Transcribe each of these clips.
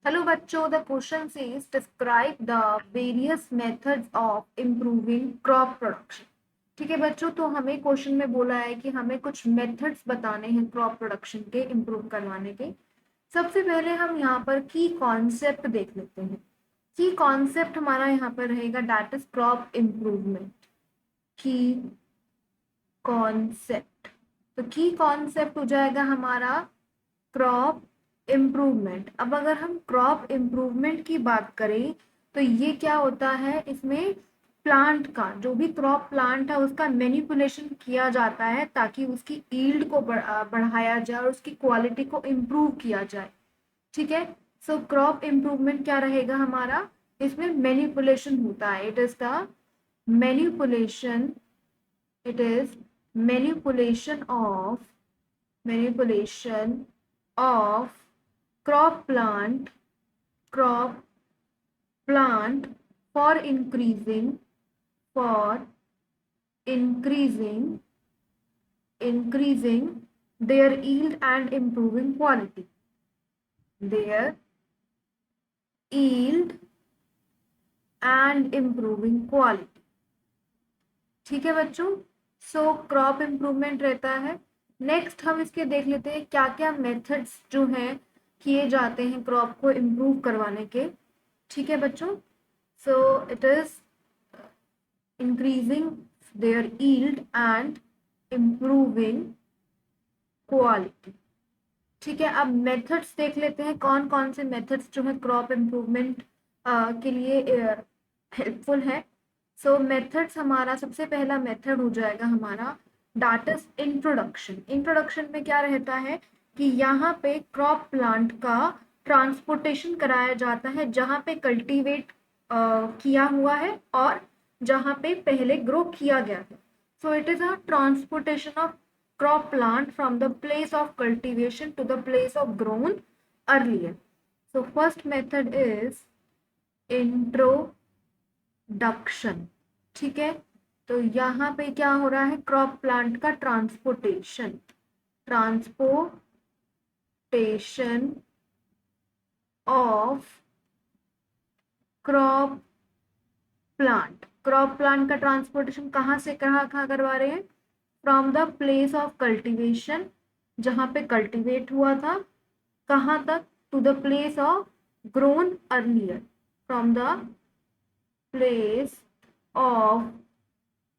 Hello बच्चों, the question says describe the various methods of improving crop production. ठीक है बच्चों, तो हमें क्वेश्चन में बोला है कि हमें कुछ मेथड्स बताने हैं क्रॉप प्रोडक्शन के इम्प्रूव करवाने के। सबसे पहले हम यहाँ पर की कॉन्सेप्ट देख लेते हैं। की कॉन्सेप्ट हमारा यहाँ पर रहेगा दैट इज क्रॉप इम्प्रूवमेंट। की कॉन्सेप्ट, तो की कॉन्सेप्ट हो जाएगा हमारा क्रॉप इम्प्रूवमेंट। अब अगर हम क्रॉप इम्प्रूवमेंट की बात करें तो ये क्या होता है, इसमें प्लांट का जो भी क्रॉप प्लांट है उसका मैनिपुलेशन किया जाता है ताकि उसकी ईल्ड को बढ़ाया जाए और उसकी क्वालिटी को इम्प्रूव किया जाए। ठीक है, सो क्रॉप इम्प्रूवमेंट क्या रहेगा हमारा, इसमें मैनिपुलेशन होता है। It is the manipulation, it is manipulation of crop plant for increasing their yield and improving quality, their yield and improving quality। ठीक है बच्चों, सो क्रॉप इम्प्रूवमेंट रहता है। नेक्स्ट हम इसके देख लेते हैं क्या क्या मेथड्स जो हैं किए जाते हैं क्रॉप को इम्प्रूव करवाने के। ठीक है बच्चों, so it is increasing there yield and improving quality. ठीक है, अब मेथड्स देख लेते हैं कौन कौन से मेथड्स जो है क्रॉप इम्प्रूवमेंट के लिए हेल्पफुल है। सो मेथड्स, हमारा सबसे पहला मेथड हो जाएगा हमारा दैट इज इंट्रोडक्शन। इंट्रोडक्शन में क्या रहता है कि यहाँ पे क्रॉप प्लांट का ट्रांसपोर्टेशन कराया जाता है जहाँ पे कल्टीवेट किया हुआ है और जहाँ पे पहले ग्रो किया गया था। So it is a transportation of crop plant from the place of cultivation to the place of grown earlier. So first method is introduction। ठीक है, तो यहाँ पे क्या हो रहा है, क्रॉप प्लांट का ट्रांसपोर्टेशन ऑफ क्रॉप प्लांट का ट्रांसपोर्टेशन कहाँ से कहाँ करवा रहे हैं, from the place of cultivation, जहाँ पे कल्टीवेट हुआ था, कहाँ तक, to the place of grown earlier, from the place of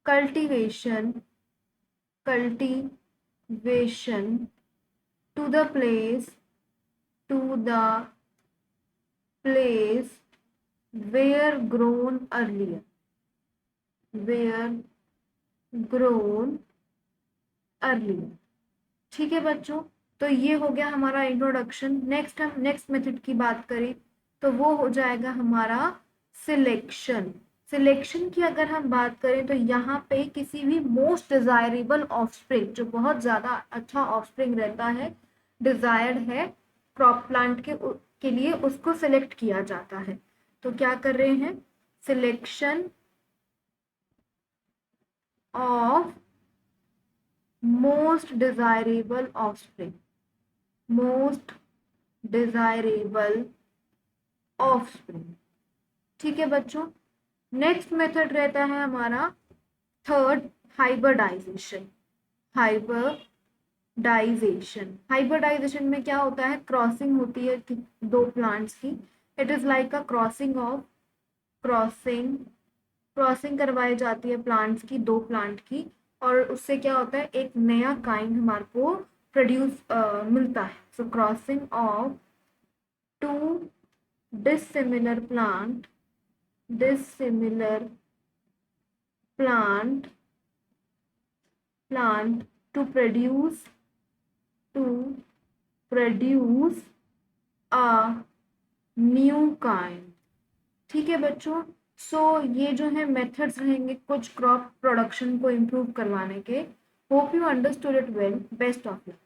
cultivation to the place where grown earlier, ठीक है बच्चों, तो ये हो गया हमारा इंट्रोडक्शन। नेक्स्ट हम नेक्स्ट मेथड की बात करें तो वो हो जाएगा हमारा सिलेक्शन। सिलेक्शन की अगर हम बात करें तो यहाँ पे किसी भी मोस्ट डिजायरेबल ऑफस्प्रिंग, जो बहुत ज्यादा अच्छा ऑफस्प्रिंग रहता है, डिजायर्ड है क्रॉप प्लांट के लिए, उसको सिलेक्ट किया जाता है। तो क्या कर रहे हैं, selection of most desirable offspring, most desirable offspring. ठीक है बच्चों, नेक्स्ट मेथड रहता है हमारा थर्ड, हाइब्रिडाइजेशन। हाइब्रिडाइजेशन में क्या होता है, क्रॉसिंग होती है दो प्लांट्स की। It is like a crossing करवाई जाती है प्लांट्स की, दो प्लांट की, और उससे क्या होता है, एक नया काइंड हमारे को प्रोड्यूस मिलता है। So crossing of two dissimilar plant to produce a new kind। ठीक है बच्चों, सो ये जो है मेथड्स रहेंगे कुछ क्रॉप प्रोडक्शन को इम्प्रूव करवाने के। Hope you understood it well, best of luck.